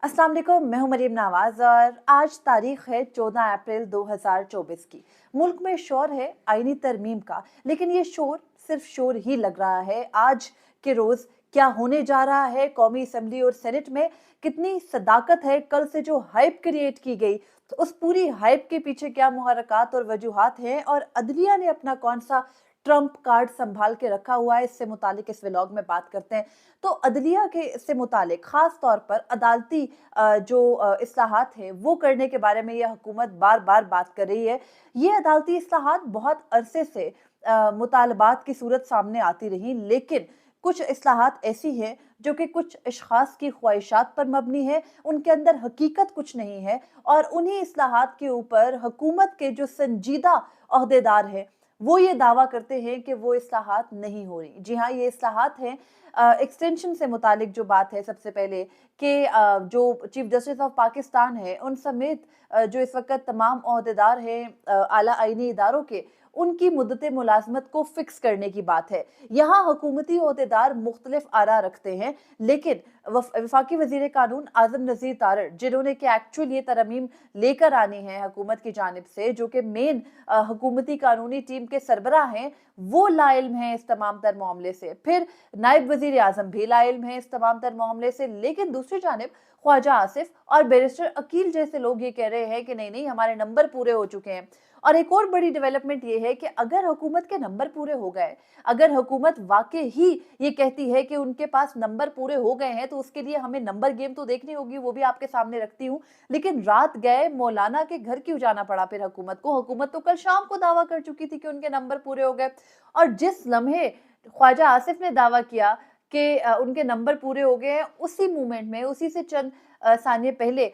अस्सलाम वालेकुम, मैं हूं मरीम नवाज और आज तारीख है 14 अप्रैल 2024 की। मुल्क में शोर है आईनी तरमीम का, लेकिन ये शोर सिर्फ शोर ही लग रहा है। आज के रोज क्या होने जा रहा है, कौमी असम्बली और सेनेट में कितनी सदाकत है, कल से जो हाइप क्रिएट की गई तो उस पूरी हाइप के पीछे क्या मुहर्रकात और वजूहात हैं, और अदलिया ने अपना कौन सा ट्रम्प कार्ड संभाल के रखा हुआ है, इससे मुतालिक इस व्लॉग में बात करते हैं। तो अदलिया के इससे मुतालिक खास तौर पर अदालती जो इस्लाहात हैं वो करने के बारे में यह हुकूमत बार बार बात कर रही है। ये अदालती इस्लाहात बहुत अरसे से मुतालबात की सूरत सामने आती रही, लेकिन कुछ इस्लाहात ऐसी हैं जो कि कुछ अशखास की ख्वाहिशात पर मबनी है, उनके अंदर हकीकत कुछ नहीं है, और उन्हीं इस्लाहात के ऊपर हुकूमत के जो संजीदा अहदेदार हैं वो ये दावा करते हैं कि वो इस्लाहात नहीं हो रही। जी हाँ, ये इस्लाहात हैं। एक्सटेंशन से मुतालिक जो बात है, सबसे पहले कि जो चीफ जस्टिस ऑफ पाकिस्तान है उन समेत जो इस वक्त तमाम ओहदेदार हैं आला आईनी इदारों के, उनकी मुद्दत मुलाजमत को फिक्स करने की बात है। यहाँ हुकूमती ओहदेदार मुख्तलिफ आरा रखते हैं, लेकिन वफाकी वजीर कानून आजम नज़ीर तारड़, जिन्होंने कि एक्चुअल ये तरमीम लेकर आनी है हुकूमत की जानिब से, जो कि मेन हुकूमती कानूनी टीम के सरबराह हैं, वो लाइल्म हैं इस तमाम तर मामले से। फिर नायब वजीर आजम भी लाइल्म हैं इस तमाम तर मामले से, लेकिन दूसरी जानिब ख्वाजा आसिफ और बैरिस्टर अकील जैसे लोग ये कह रहे हैं कि नहीं नहीं, हमारे नंबर पूरे हो चुके हैं। और एक और बड़ी डेवलपमेंट ये है कि अगर हुकूमत के नंबर पूरे हो गए, अगर हुकूमत वाकई ही ये कहती है कि उनके पास नंबर पूरे हो गए हैं, तो उसके लिए हमें नंबर गेम तो देखनी होगी, वो भी आपके सामने रखती हूँ। लेकिन रात गए मौलाना के घर क्यों जाना पड़ा फिर हुकूमत को? हुकूमत तो कल शाम को दावा कर चुकी थी कि उनके नंबर पूरे हो गए। और जिस लम्हे ख्वाजा आसिफ ने दावा किया कि उनके नंबर पूरे हो गए हैं, उसी मूवमेंट में, उसी से चंद सानिए पहले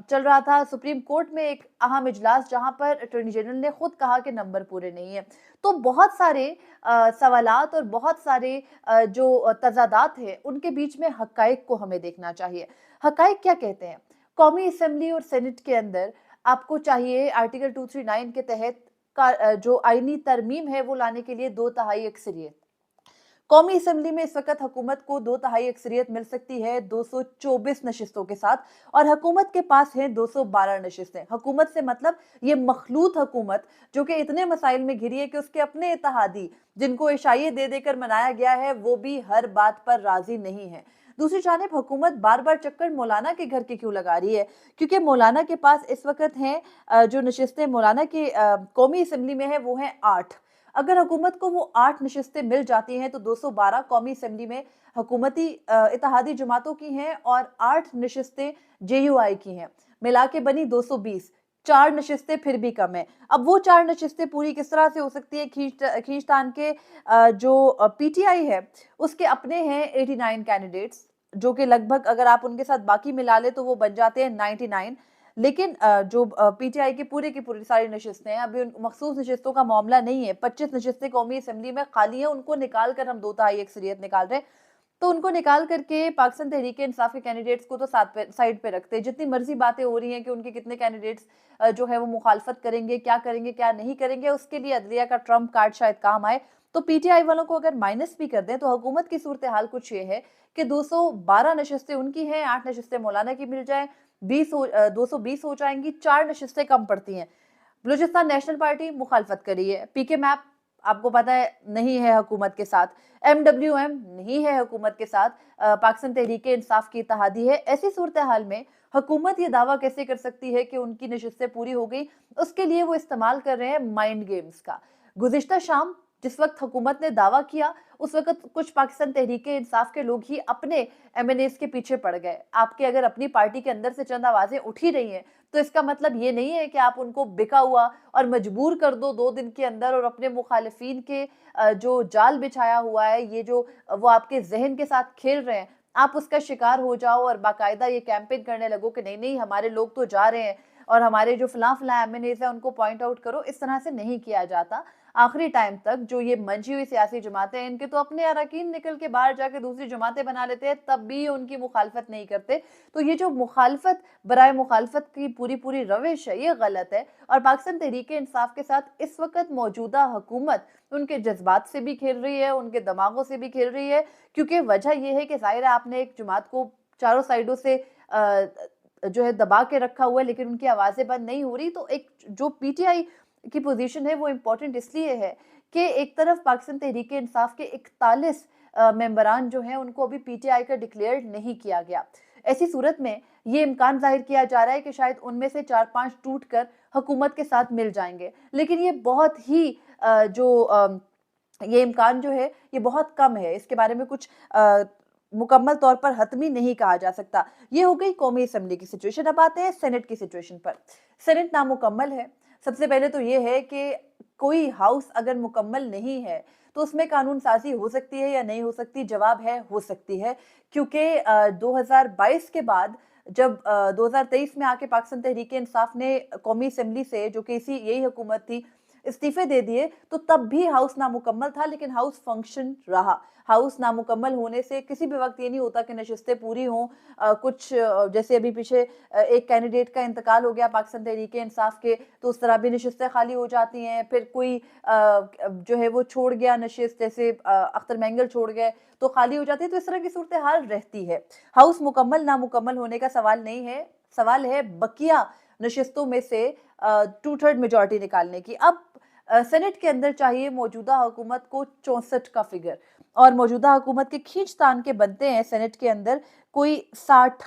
चल रहा था सुप्रीम कोर्ट में एक अहम इजलास, जहां पर अटॉर्नी जनरल ने खुद कहा कि नंबर पूरे नहीं है। तो बहुत सारे सवालात और बहुत सारे जो तजादात हैं उनके बीच में हकाइक को हमें देखना चाहिए। हकाइक क्या कहते हैं? कौमी असम्बली और सेनेट के अंदर आपको चाहिए आर्टिकल 239 के तहत का जो आईनी तरमीम है वो लाने के लिए 2/3 अक्सरियत। कौमी असम्बली में इस वक्त हुकूमत को 2/3 अक्सरियत मिल सकती है 224 नशिस्तों के साथ, और हुकूमत के पास है 212 नशिस्तें। हुकूमत से मतलब ये मखलूत हुकूमत जो कि इतने मसाइल में घिरी है कि उसके अपने इत्तेहादी, जिनको इशाइये दे देकर मनाया गया है, वो भी हर बात पर राजी नहीं है। दूसरी जानिब हुकूमत बार बार चक्कर मौलाना के घर के क्यों लगा रही है? क्योंकि मौलाना के पास इस वक्त हैं जो नशिस्तें मौलाना के कौमी असम्बली में है वो हैं 8। अगर हुकूमत को वो 8 नशिस्तें मिल जाती हैं तो 212 कौमी असम्बली में हुकूमती इत्तेहादी जमातों की हैं और 8 नशिस्तें जेयूआई की हैं, मिला के बनी 220। 4 नशिस्तें फिर भी कम है। अब वो 4 नशिस्तें पूरी किस तरह से हो सकती है? खींचतान के जो पीटीआई है उसके अपने हैं 89 कैंडिडेट्स, जो कि लगभग अगर आप उनके साथ बाकी मिला ले तो वो बन जाते हैं 99। लेकिन जो पीटीआई की पूरी सारी नशिस्तें हैं, अभी उन मखसूस नशिस्तों का मामला नहीं है। 25 नशिस्तें कौमी असम्बली में खाली हैं, उनको निकाल कर हम 2/3 अक्सरियत निकाल रहे हैं। तो उनको निकाल करके पाकिस्तान तहरीक इंसाफ के कैंडिडेट्स को तो साइड पे रखते हैं। जितनी मर्जी बातें हो रही हैं कि उनके कितने कैंडिडेट्स जो है वो मुखालफत करेंगे, क्या नहीं करेंगे, उसके लिए अदलिया का ट्रम्प कार्ड शायद काम आए। तो पीटीआई वालों को अगर माइनस भी कर दें तो हुकूमत की सूरत हाल कुछ ये है कि 212 नशिस्तें उनकी हैं, 8 नशिस्तें मौलाना की मिल जाए, 220 हो जाएंगी, 4 नशिस्तें कम पड़ती हैं। बलूचिस्तान नेशनल पार्टी मुखालफत करी है, पीके मैप आपको पता है नहीं है हुकूमत के साथ, एमडब्ल्यूएम नहीं है हुकूमत के साथ, पाकिस्तान तहरीक इंसाफ की इत्तेहादी है। ऐसी सूरत हाल में हुकूमत ये दावा कैसे कर सकती है कि उनकी नशिस्तें पूरी हो गई? उसके लिए वो इस्तेमाल कर रहे हैं माइंड गेम्स का। गुज़िश्ता शाम जिस वक्त हुकूमत ने दावा किया, उस वक्त कुछ पाकिस्तान तहरीक इंसाफ के लोग ही अपने एमएनएस के पीछे पड़ गए। आपके अगर अपनी पार्टी के अंदर से चंद आवाजें उठ ही रही हैं तो इसका मतलब ये नहीं है कि आप उनको बिका हुआ और मजबूर कर दो 2 दिन के अंदर, और अपने मुखालिफिन के जो जाल बिछाया हुआ है, ये जो वो आपके जहन के साथ खेल रहे हैं, आप उसका शिकार हो जाओ और बाकायदा ये कैंपेन करने लगो कि नहीं नहीं, हमारे लोग तो जा रहे हैं और हमारे जो फलां फलां एमएनएस है उनको पॉइंट आउट करो। इस तरह से नहीं किया जाता। आखिरी टाइम तक जो ये मंची हुई सियासी जमातें हैं, इनके तो अपने अरकान निकल के बाहर जाके दूसरी जमातें बना लेते हैं, तब भी उनकी मुखालफत नहीं करते। तो ये जो मुखालफत बराए मुखालफत की पूरी रविश है, ये गलत है। और पाकिस्तान तहरीक इंसाफ के साथ इस वक्त मौजूदा हुकूमत उनके जज्बात से भी खेल रही है, उनके दिमागों से भी खेल रही है, क्योंकि वजह यह है कि जाहिर है आपने एक जमात को चारों साइडों से जो है दबा के रखा हुआ है, लेकिन उनकी आवाज़ें बंद नहीं हो रही। तो एक जो पीटीआई की पोजीशन है वो इम्पोर्टेंट इसलिए है कि एक तरफ पाकिस्तान तहरीक इंसाफ के 41 मेंबरान जो हैं उनको अभी पीटीआई का डिक्लेयर नहीं किया गया। ऐसी सूरत में ये इम्कान जाहिर किया जा रहा है कि शायद उनमें से 4-5 टूट कर हुकूमत के साथ मिल जाएंगे, लेकिन ये बहुत ही ये इम्कान जो है ये बहुत कम है। इसके बारे में कुछ मुकम्मल तौर पर हतमी नहीं कहा जा सकता। ये हो गई कौमी असम्बली की सिचुएशन। अब आते हैं सेनेट की सिचुएशन पर। सेनेट नामुकम्मल है। सबसे पहले तो ये है कि कोई हाउस अगर मुकम्मल नहीं है तो उसमें कानून साजी हो सकती है या नहीं हो सकती? जवाब है हो सकती है, क्योंकि 2022 के बाद जब 2023 में आके पाकिस्तान तहरीक इंसाफ ने कौमी असम्बली से, जो कि इसी यही हुकूमत थी, इस्तीफे दे दिए, तो तब भी हाउस नामुकम्मल था, लेकिन हाउस फंक्शन रहा। हाउस नामुकम्मल होने से किसी भी वक्त ये नहीं होता कि नशिस्तें पूरी हों। जैसे अभी पीछे एक कैंडिडेट का इंतकाल हो गया पाकिस्तान तहरीक इंसाफ के, तो उस तरह भी नशिस्तें खाली हो जाती हैं। फिर कोई जो है वो छोड़ गया नशिस्त, जैसे अख्तर मैंगल छोड़ गए तो खाली हो जाती है। तो इस तरह की सूरत हाल रहती है। हाउस मुकम्मल नामुकम्मल होने का सवाल नहीं है, सवाल है बकिया नशिस्तों में से 2/3 मेजॉरिटी निकालने की। अब सेनेट के अंदर चाहिए मौजूदा हुकूमत को 64 का फिगर, और मौजूदा हुकूमत के खींचतान के बनते हैं सेनेट के अंदर कोई 60,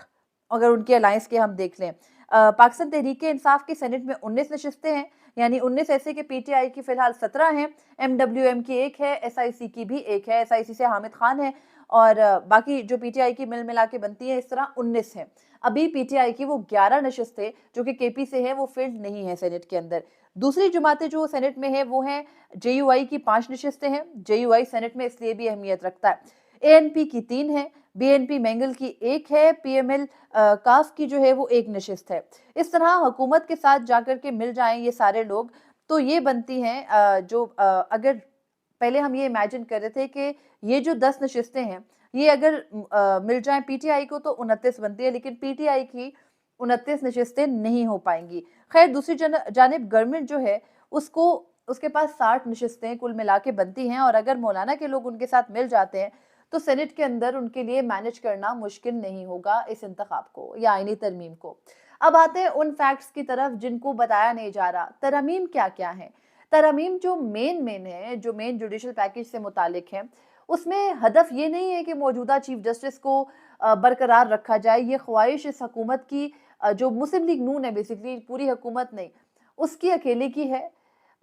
अगर उनके अलायंस के हम देख लें। पाकिस्तान तहरीक इंसाफ की सेनेट में 19 नशिस्तें हैं, यानी 19 ऐसे के पीटीआई की फिलहाल 17 हैं, एमडब्ल्यूएम की एक है, एसआईसी की भी एक है, एसआईसी से हामिद खान है, और बाकी जो पीटीआई की मिल मिला के बनती है इस तरह 19 है। अभी पीटीआई की वो 11 नशिस्तें जो कि केपी से हैं वो फिल्ड नहीं है सेनेट के अंदर। दूसरी जमातें जो सेनेट में है वो हैं जेयूआई की 5 नशिस्तें हैं। जेयूआई सेनेट में इसलिए भी अहमियत रखता है। एएनपी की 3 है, बीएनपी मैंगल की 1 है, पीएमएल काफ की जो है वो 1 नशिस्त है। इस तरह हुकूमत के साथ जाकर के मिल जाएं ये सारे लोग, तो ये बनती हैं अगर पहले हम ये इमेजिन कर रहे थे कि ये जो 10 नशिस्तें हैं ये अगर मिल जाएं पीटीआई को तो 29 बनती है, लेकिन पीटीआई की 29 नशिस्तें नहीं हो पाएंगी। खैर दूसरी जानिब गवर्नमेंट जो है उसको उसके पास 60 नशिस्तें कुल मिला के बनती हैं, और अगर मौलाना के लोग उनके साथ मिल जाते हैं तो सेनेट के अंदर उनके लिए मैनेज करना मुश्किल नहीं होगा इस इंतखाब को या आईनी तरमीम को। अब आते हैं उन फैक्ट्स की तरफ जिनको बताया नहीं जा रहा। तरमीम क्या क्या है? तरमीम जो मेन है, जो मेन जुडिशल पैकेज से मुतालिक है, उसमें हदफ ये नहीं है कि मौजूदा चीफ जस्टिस को बरकरार रखा जाए। ये ख्वाहिश इस हुकूमत की, जो मुस्लिम लीग नून है, बेसिकली पूरी हुकूमत नहीं, उसकी अकेले की है।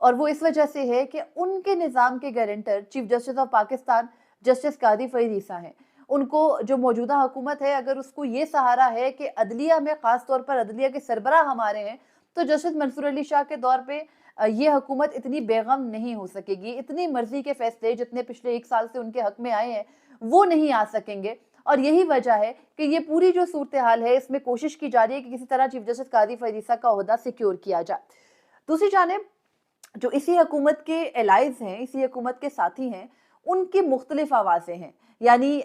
और वो इस वजह से है कि उनके निज़ाम के guarantor chief justice of Pakistan justice Qazi फरीद ईसा हैं। उनको जो मौजूदा हुकूमत है, अगर उसको ये सहारा है कि अदलिया में, ख़ास तौर पर अदलिया के सरबराह हमारे हैं, तो जस्टिस मंसूर अली शाह के दौर पे ये हुकूमत इतनी बेगम नहीं हो सकेगी। इतनी मर्जी के फैसले जितने पिछले 1 साल से उनके हक में आए हैं वो नहीं आ सकेंगे। और यही वजह है कि ये पूरी जो सूरत हाल है इसमें कोशिश की जा रही है कि किसी तरह चीफ जस्टिस कादी फरीद ईसा का ओहदा सिक्योर किया जाए। दूसरी जानिब जो इसी हुकूमत के एलाइज हैं, इसी हुकूमत के साथी हैं, उनकी मुख्तलिफ आवाज़ें हैं। यानी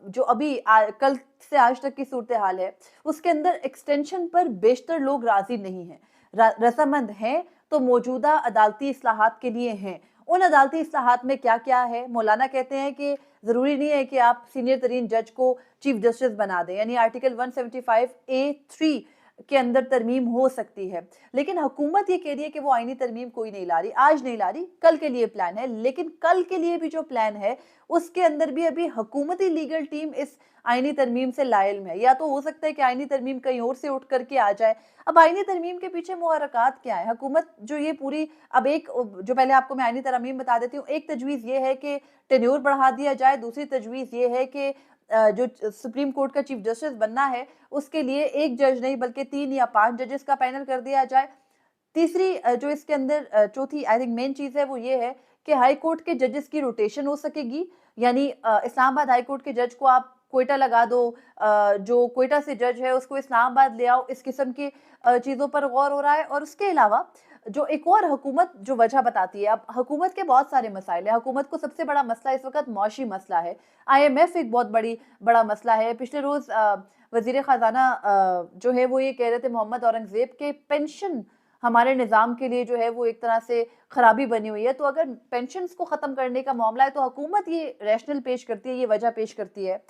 जो अभी कल से आज तक की सूरत हाल है उसके अंदर एक्सटेंशन पर बेशतर लोग राजी नहीं हैं। रजामंद हैं तो मौजूदा अदालती इस्लाहात के लिए हैं। उन अदालती इस्लाहात में क्या क्या है? मौलाना कहते हैं कि ज़रूरी नहीं है कि आप सीनियर तरीन जज को चीफ जस्टिस बना दें, यानी आर्टिकल 175A(3) के अंदर तरमीम हो सकती है, लेकिन हुकूमत ये कह रही है कि वो आईनी तरमीम कोई नहीं ला रही, आज नहीं ला रही, कल के लिए प्लान है। लेकिन कल के लिए भी जो प्लान है उसके अंदर भी अभी हुकूमती लीगल टीम इस आईनी तरमीम से लाइल है। या तो हो सकता है कि आईनी तरमीम कहीं और से उठ करके आ जाए। अब आईनी तरमीम के पीछे मुहरकात क्या है? हुकूमत जो ये पूरी, अब एक जो पहले आपको मैं आईनी तरमीम बता देती हूँ, एक तजवीज़ ये है कि टेन्योर बढ़ा दिया जाए, दूसरी तजवीज़ ये है कि जो सुप्रीम कोर्ट का चीफ जस्टिस बनना है उसके लिए एक जज नहीं बल्कि 3 या 5 जजेस का पैनल कर दिया जाए। तीसरी जो इसके अंदर चौथी आई थिंक मेन चीज़ है वो ये है कि हाई कोर्ट के जजेस की रोटेशन हो सकेगी। यानी इस्लामाबाद हाई कोर्ट के जज को आप क्वेटा लगा दो, जो क्वेटा से जज है उसको इस्लामाबाद ले आओ, इस किस्म की चीज़ों पर गौर हो रहा है। और उसके अलावा जो एक और हुकूमत जो वजह बताती है, अब हुकूमत के बहुत सारे मसाइल हैं। हुकूमत को सबसे बड़ा मसला इस वक्त मौशी मसला है। IMF एक बहुत बड़ा मसला है। पिछले रोज़ वज़ीर ख़ज़ाना जो है वो ये कह रहे थे मोहम्मद औरंगज़ेब के पेंशन हमारे निज़ाम के लिए जो है वो एक तरह से खराबी बनी हुई है। तो अगर पेंशन्स को ख़त्म करने का मामला है तो हुकूमत ये रैशनल पेश करती है, ये वजह पेश करती है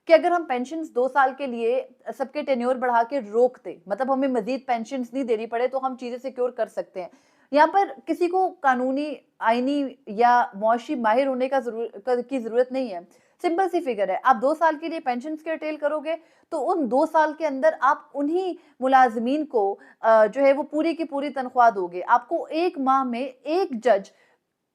कि अगर हम पेंशन्स 2 साल के लिए सबके टेन्योर बढ़ा के रोक दें, मतलब हमें मज़ीद पेंशन्स नहीं देनी पड़े, तो हम चीज़ें सिक्योर कर सकते हैं। यहाँ पर किसी को कानूनी, आईनी या मुआशी माहिर होने की ज़रूरत नहीं है। सिंपल सी फिगर है, आप 2 साल के लिए पेंशन्स कर्टेल करोगे, तो उन 2 साल के अंदर आप उन्हीं मुलाज़मीन को जो है वो पूरी की पूरी तनख्वाह दोगे। आपको 1 माह में 1 जज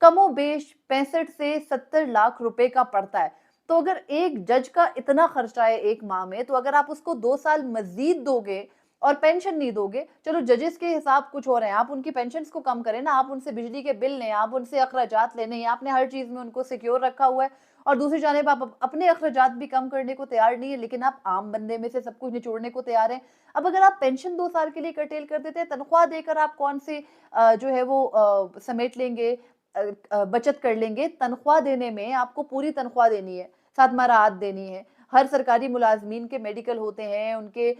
कमोबेश 65 से 70 लाख रुपए का पड़ता है। तो अगर एक जज का इतना खर्चा है 1 माह में, तो अगर आप उसको 2 साल मज़ीद दोगे और पेंशन नहीं दोगे, चलो जजेस के हिसाब कुछ और हैं, आप उनकी पेंशन्स को कम करें ना, आप उनसे बिजली के बिल लें, आप उनसे अखराजात ले लें, आपने हर चीज़ में उनको सिक्योर रखा हुआ है और दूसरी जानिब आप अपने अखराजात भी कम करने को तैयार नहीं है, लेकिन आप आम बंदे में से सब कुछ निचोड़ने को तैयार हैं। अब अगर आप पेंशन 2 साल के लिए कर्टेल कर देते हैं, तनख्वाह देकर आप कौन सी जो है वो समेट लेंगे, बचत कर लेंगे। तनख्वाह देने में आपको पूरी तनख्वाह देनी है, साथ मराआत देनी है। हर सरकारी मुलाज़मीन के मेडिकल होते हैं, उनके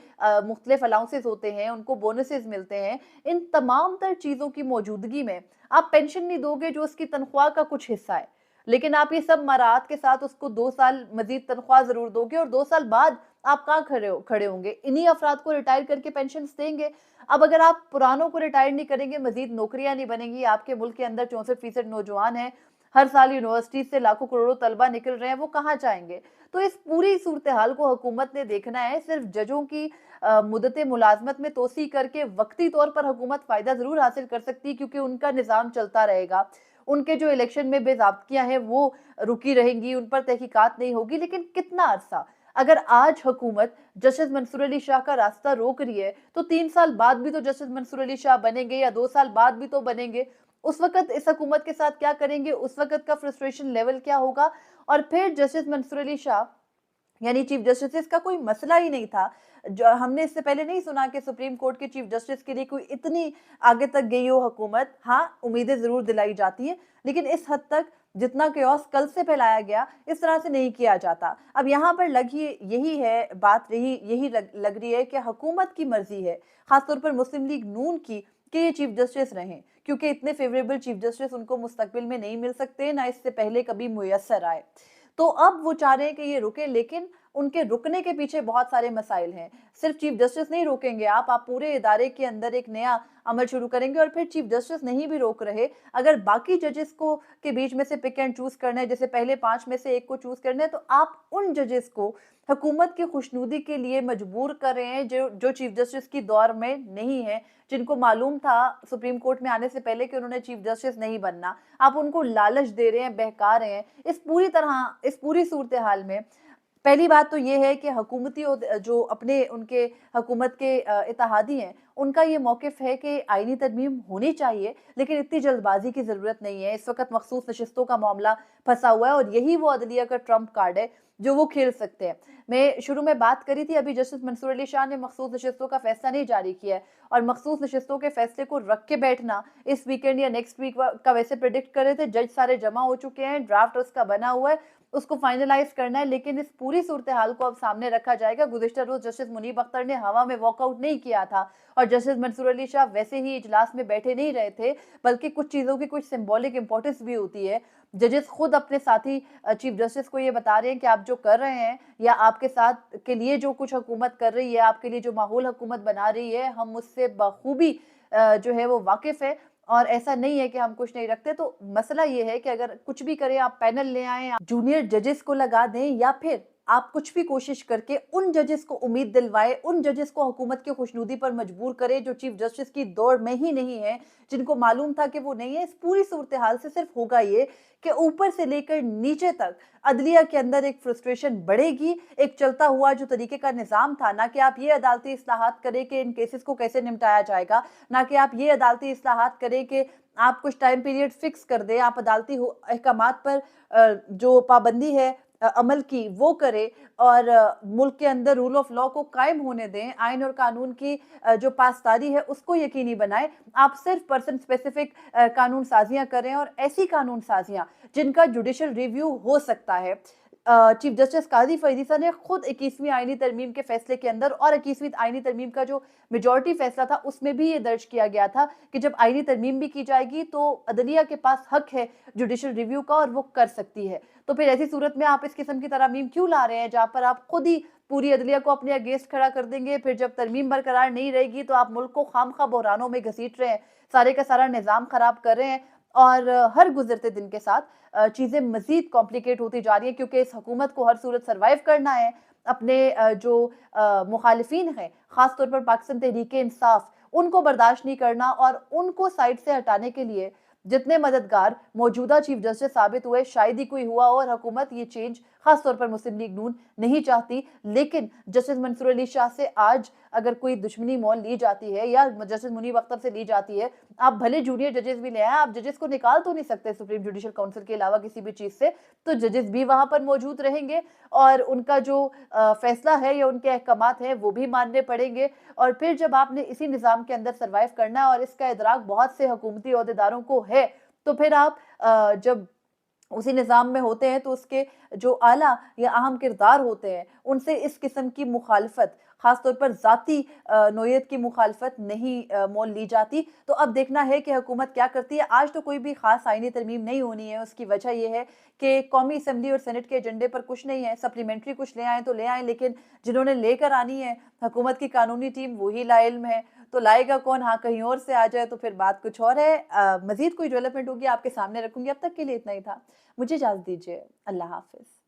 मुख्तलिफ अलाउंसेस होते हैं, उनको बोनसेस मिलते हैं। इन तमाम तर चीज़ों की मौजूदगी में आप पेंशन नहीं दोगे जो उसकी तनख्वाह का कुछ हिस्सा है। लेकिन आप ये सब मराआत के साथ उसको 2 साल मज़ीद तनख्वाह ज़रूर दोगे और 2 साल बाद आप कहाँ खड़े होंगे? इन्हीं अफराद को रिटायर करके पेंशन्स देंगे। अब अगर आप पुरानों को रिटायर नहीं करेंगे, मज़ीद नौकरियाँ नहीं बनेंगी, आपके मुल्क के अंदर 64% नौजवान हैं, हर साल यूनिवर्सिटी से लाखों करोड़ों तलबा निकल रहे हैं, वो कहाँ जाएँगे? तो इस पूरी सूरत-ए-हाल को हुकूमत ने देखना है, सिर्फ़ जजों की मुद्दत मुलाज़मत में तोसी करके वक़्ती तौर पर हुकूमत फ़ायदा ज़रूर हासिल कर सकती है क्योंकि उनका निज़ाम चलता रहेगा। उनके जो इलेक्शन में बेज़ाब्तियाँ हैं, वो रुकी रहेंगी, उन पर तहकीकात नहीं होगी, लेकिन कितना अरसा? अगर आज हुकूमत जस्टिस मंसूर अली शाह का रास्ता रोक रही है, तो 3 साल बाद भी तो जस्टिस मंसूर अली शाह बनेंगे या 2 साल बाद भी तो बनेंगे। उस वक़्त इस हुकूमत के साथ क्या करेंगे? उस वक़्त का फ्रस्ट्रेशन लेवल क्या होगा? और फिर जस्टिस मंसूर अली शाह यानी चीफ जस्टिस का कोई मसला ही नहीं था। जो हमने इससे पहले नहीं सुना कि सुप्रीम कोर्ट के चीफ जस्टिस के लिए कोई इतनी आगे तक गई हो हुकूमत। हाँ, उम्मीदें ज़रूर दिलाई जाती हैं, लेकिन इस हद तक जितना chaos कल से फैलाया गया, इस तरह से नहीं किया जाता। अब यहाँ पर यही है बात रही यही लग रही है कि हुकूमत की मर्ज़ी है, ख़ास तौर पर मुस्लिम लीग नून की, कि ये चीफ जस्टिस रहें, क्योंकि इतने फ़ेवरेबल चीफ जस्टिस उनको मुस्तकबिल में नहीं मिल सकते, ना इससे पहले कभी मुयस्सर आए। तो अब वो चाह रहे हैं कि ये रुके, लेकिन उनके रुकने के पीछे बहुत सारे मसाइल हैं। सिर्फ चीफ जस्टिस नहीं रोकेंगे आप पूरे इदारे के अंदर एक नया अमल शुरू करेंगे और फिर चीफ जस्टिस नहीं भी रोक रहे, अगर बाकी जजेस को के बीच में से पिक एंड चूज़ करना है, जैसे पहले 5 में से 1 को चूज़ करना है, तो आप उन जजेस को हुकूमत की खुशनुदी के लिए मजबूर कर रहे हैं, जो चीफ जस्टिस की दौर में नहीं है, जिनको मालूम था सुप्रीम कोर्ट में आने से पहले कि उन्होंने चीफ जस्टिस नहीं बनना। आप उनको लालच दे रहे हैं, बहका रहे हैं। इस पूरी सूरत-ए-हाल में पहली बात तो ये है कि हुकूमती जो अपने उनके हुकूमत के इत्तेहादी हैं, उनका ये मौक़िफ़ है कि आईनी तरमीम होनी चाहिए, लेकिन इतनी जल्दबाज़ी की ज़रूरत नहीं है। इस वक़्त मख़सूस नशिस्तों का मामला फँसा हुआ है और यही वो अदलिया का ट्रम्प कार्ड है, जो वो खेल सकते हैं। मैं शुरू में बात करी थी, अभी जस्टिस मंसूर अली शाह ने मख़सूस नशिस्तों का फ़ैसला नहीं जारी किया है और मख़सूस नशिस्तों के फ़ैसले को रख के बैठना इस वीकेंड या नेक्स्ट वीक का वैसे प्रेडिक्ट कर रहे थे। जज सारे जमा हो चुके हैं, ड्राफ्ट उसका बना हुआ है, उसको फाइनलाइज़ करना है, लेकिन इस पूरी सूरत-ए-हाल को अब सामने रखा जाएगा। गुज़िश्ता रोज़ जस्टिस मुनीब अख्तर ने हवा में वॉकआउट नहीं किया था और जस्टिस मंसूर अली शाह वैसे ही इजलास में बैठे नहीं रहे थे, बल्कि कुछ चीज़ों की कुछ सिंबॉलिक इम्पोर्टेंस भी होती है। जजेस खुद अपने साथी चीफ जस्टिस को ये बता रहे हैं कि आप जो कर रहे हैं या आपके साथ के लिए जो कुछ हुकूमत कर रही है, आपके लिए जो माहौल हुकूमत बना रही है, हम उससे बखूबी जो है वो वाकिफ़ है और ऐसा नहीं है कि हम कुछ नहीं रखते। तो मसला ये है कि अगर कुछ भी करें, आप पैनल ले आएँ, जूनियर जजेस को लगा दें या फिर आप कुछ भी कोशिश करके उन जजेस को उम्मीद दिलवाएँ, उन जजेस को हुकूमत की खुशनुदी पर मजबूर करें जो चीफ जस्टिस की दौड़ में ही नहीं है, जिनको मालूम था कि वो नहीं है। इस पूरी सूरत-ए-हाल से सिर्फ होगा ये कि ऊपर से लेकर नीचे तक अदलिया के अंदर एक फ्रस्ट्रेशन बढ़ेगी, एक चलता हुआ जो तरीके का निज़ाम था, ना कि आप ये अदालती इस्लाहात करें कि इन केसेस को कैसे निपटाया जाएगा, ना कि आप ये अदालती इस्लाहात करें कि आप कुछ टाइम पीरियड फिक्स कर दें, आप अदालती अहकामात पर जो पाबंदी है अमल की वो करें और मुल्क के अंदर रूल ऑफ लॉ को कायम होने दें, आइन और कानून की जो पासदारी है उसको यकीनी बनाएं। आप सिर्फ पर्सन स्पेसिफिक कानून साजियां करें और ऐसी कानून साजियां जिनका जुडिशल रिव्यू हो सकता है। चीफ जस्टिस काजी फरीसा ने खुद 21वीं आईनी तरमीम के फैसले के अंदर और 21वीं आईनी तरमीम का जो मेजॉरिटी फैसला था उसमें भी ये दर्ज किया गया था कि जब आईनी तरमीम भी की जाएगी तो अदलिया के पास हक है जुडिशल रिव्यू का और वो कर सकती है। तो फिर ऐसी सूरत में आप इस किस्म की तरमीम क्यों ला रहे हैं जहां पर आप खुद ही पूरी अदलिया को अपने अगेंस्ट खड़ा कर देंगे, फिर जब तरमीम बरकरार नहीं रहेगी तो आप मुल्क को खामखा बहरानों में घसीट रहे हैं, सारे का सारा निज़ाम खराब कर रहे हैं और हर गुजरते दिन के साथ चीज़ें मज़ीद कॉम्प्लिकेट होती जा रही हैं क्योंकि इस हुकूमत को हर सूरत सर्वाइव करना है। अपने जो मुखालिफिन हैं, ख़ास तौर पर पाकिस्तान तहरीक-ए-इंसाफ, उनको बर्दाश्त नहीं करना और उनको साइड से हटाने के लिए जितने मददगार मौजूदा चीफ जस्टिस साबित हुए, शायद ही कोई हुआ और हुकूमत ये चेंज खास तौर पर मुस्लिम लीग नून नहीं चाहती। लेकिन जस्टिस मंसूर अली शाह से आज अगर कोई दुश्मनी मोल ली जाती है या जस्टिस मुनीब अख्तर से ली जाती है, आप भले जूनियर जजेस भी ले आए, आप जजेस को निकाल तो नहीं सकते सुप्रीम जुडिशल काउंसिल के अलावा किसी भी चीज़ से, तो जजेस भी वहाँ पर मौजूद रहेंगे और उनका जो फैसला है या उनके अहकामात हैं वो भी मानने पड़ेंगे। और फिर जब आपने इसी निज़ाम के अंदर सर्वाइव करना है और इसका इदराक बहुत से हुकूमती ओहदेदारों को है, तो फिर आप जब उसी निज़ाम में होते हैं तो उसके जो आला या अहम किरदार होते हैं, उनसे इस किस्म की मुखालफत, ख़ास तौर पर ज़ाती नौइयत की मुखालफत नहीं मोल ली जाती। तो अब देखना है कि हुकूमत क्या करती है। आज तो कोई भी ख़ास आईनी तरमीम नहीं होनी है, उसकी वजह ये है कि कौमी असम्बली और सेनेट के एजेंडे पर कुछ नहीं है, सप्लीमेंट्री कुछ ले आएँ तो ले आएँ, लेकिन जिन्होंने लेकर आनी है हुकूमत की कानूनी टीम वही लाइल्म है, तो लाएगा कौन? हाँ, कहीं और से आ जाए तो फिर बात कुछ और है। मज़ीद कोई डेवलपमेंट होगी आपके सामने रखूँगी, अब तक के लिए इतना ही था। मुझे इजाज़त दीजिए। अल्लाह हाफ़िज़।